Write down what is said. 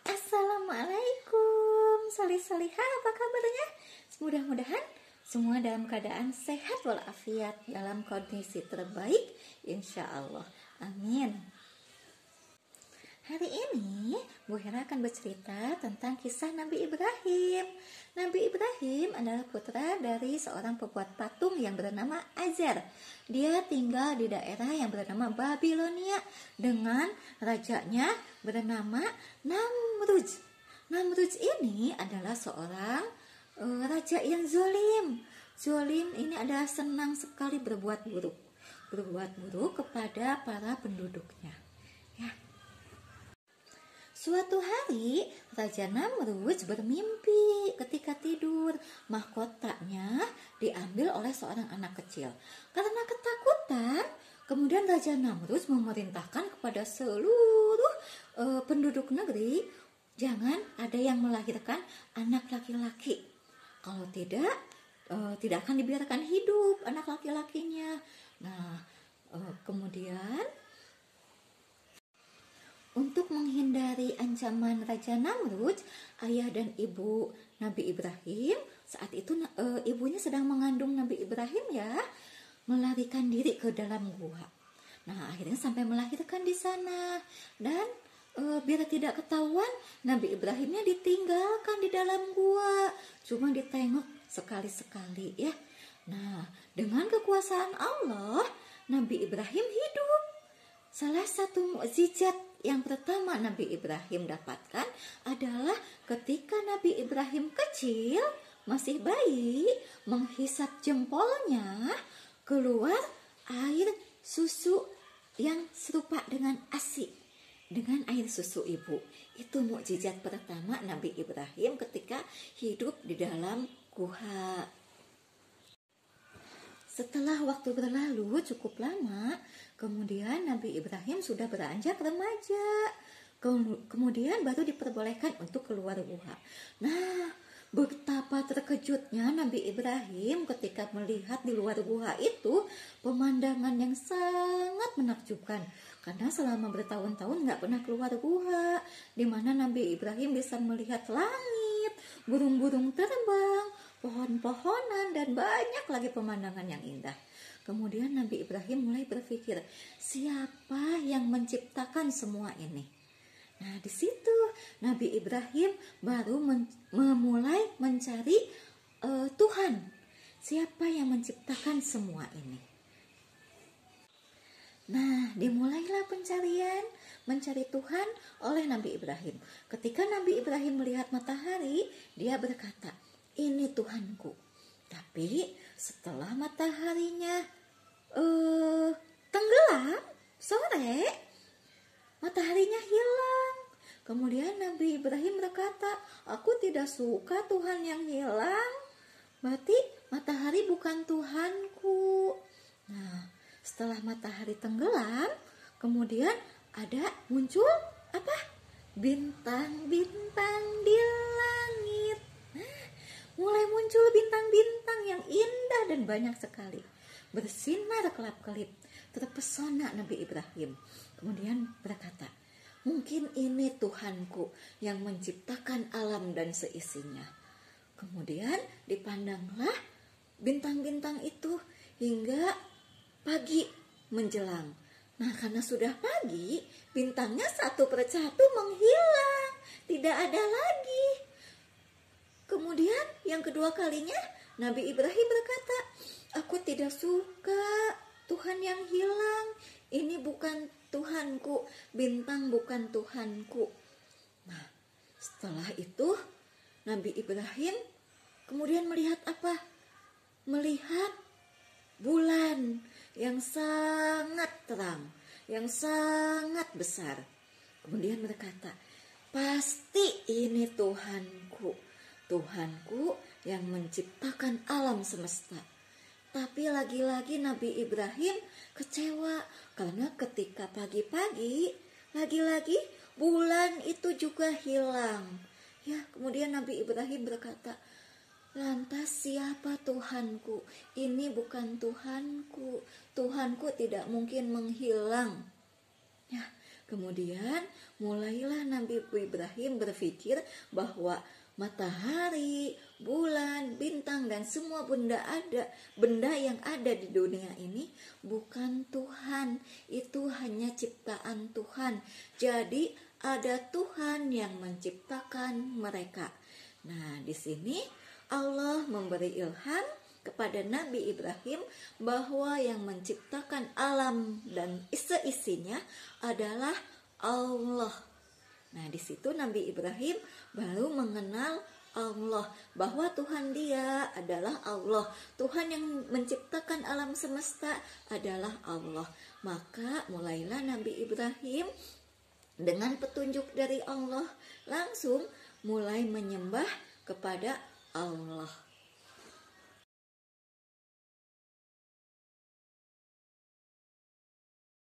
Assalamualaikum Salih-salihah, apa kabarnya? Mudah-mudahan semua dalam keadaan sehat walafiat, dalam kondisi terbaik insya Allah. Amin. Hari ini Bu Hera akan bercerita tentang kisah Nabi Ibrahim. Nabi Ibrahim adalah putra dari seorang pembuat patung yang bernama Azar. Dia tinggal di daerah yang bernama Babilonia dengan rajanya bernama Namrud. Namrud ini adalah seorang raja yang zolim. Zolim ini adalah senang sekali berbuat buruk kepada para penduduknya. Ya. Suatu hari, Raja Namrud bermimpi ketika tidur. Mahkotanya diambil oleh seorang anak kecil. Karena ketakutan, kemudian Raja Namrud memerintahkan kepada seluruh penduduk negeri, jangan ada yang melahirkan anak laki-laki. Kalau tidak akan dibiarkan hidup anak laki-lakinya. Nah, kemudian untuk menghindari ancaman Raja Namrud, ayah dan ibu Nabi Ibrahim, saat itu ibunya sedang mengandung Nabi Ibrahim ya, melarikan diri ke dalam gua. Nah, akhirnya sampai melahirkan di sana. Dan biar tidak ketahuan, Nabi Ibrahimnya ditinggalkan di dalam gua. Cuma ditengok sekali-sekali ya. Nah, dengan kekuasaan Allah, Nabi Ibrahim hidup. Salah satu mukjizat yang pertama Nabi Ibrahim dapatkan adalah ketika Nabi Ibrahim kecil, masih bayi, menghisap jempolnya, keluar air susu yang serupa dengan ASI, dengan air susu ibu. Itu mukjizat pertama Nabi Ibrahim ketika hidup di dalam gua. Setelah waktu berlalu cukup lama, kemudian Nabi Ibrahim sudah beranjak remaja. Kemudian baru diperbolehkan untuk keluar gua. Nah, betapa terkejutnya Nabi Ibrahim ketika melihat di luar gua itu pemandangan yang sangat menakjubkan. Karena selama bertahun-tahun nggak pernah keluar gua, di mana Nabi Ibrahim bisa melihat langit, burung-burung terbang, pohon-pohonan, dan banyak lagi pemandangan yang indah. Kemudian Nabi Ibrahim mulai berpikir, siapa yang menciptakan semua ini? Nah, di situ Nabi Ibrahim baru memulai mencari Tuhan. Siapa yang menciptakan semua ini? Nah, dimulailah mencari Tuhan oleh Nabi Ibrahim. Ketika Nabi Ibrahim melihat matahari, dia berkata, ini Tuhanku. Tapi setelah mataharinya tenggelam sore, mataharinya hilang. Kemudian Nabi Ibrahim berkata, aku tidak suka Tuhan yang hilang. Berarti matahari bukan Tuhanku. Nah, setelah matahari tenggelam, kemudian muncul apa? Bintang-bintang di langit. Mulai muncul bintang-bintang yang indah dan banyak sekali, bersinar kelap-kelip. Terpesona Nabi Ibrahim, kemudian berkata, mungkin ini Tuhanku yang menciptakan alam dan seisinya. Kemudian dipandanglah bintang-bintang itu hingga pagi menjelang. Nah, karena sudah pagi, bintangnya satu persatu menghilang, tidak ada lagi. Kemudian yang kedua kalinya Nabi Ibrahim berkata, aku tidak suka Tuhan yang hilang. Ini bukan Tuhanku, bintang bukan Tuhanku. Nah, setelah itu Nabi Ibrahim kemudian melihat apa? Melihat bulan yang sangat terang, yang sangat besar. Kemudian berkata, pasti ini Tuhanku. Tuhanku yang menciptakan alam semesta. Tapi lagi-lagi Nabi Ibrahim kecewa karena ketika pagi-pagi lagi-lagi bulan itu juga hilang. Ya, kemudian Nabi Ibrahim berkata, lantas siapa Tuhanku? Ini bukan Tuhanku. Tuhanku tidak mungkin menghilang. Ya, Kemudian mulailah Nabi Ibrahim berpikir bahwa matahari, bulan, bintang dan semua benda yang ada di dunia ini bukan Tuhan, itu hanya ciptaan Tuhan. Jadi ada Tuhan yang menciptakan mereka. Nah, di sini Allah memberi ilham kepada Nabi Ibrahim bahwa yang menciptakan alam dan seisinya adalah Allah. Nah, di situ Nabi Ibrahim baru mengenal Allah, bahwa Tuhan dia adalah Allah. Tuhan yang menciptakan alam semesta adalah Allah. Maka mulailah Nabi Ibrahim dengan petunjuk dari Allah langsung mulai menyembah kepada Allah.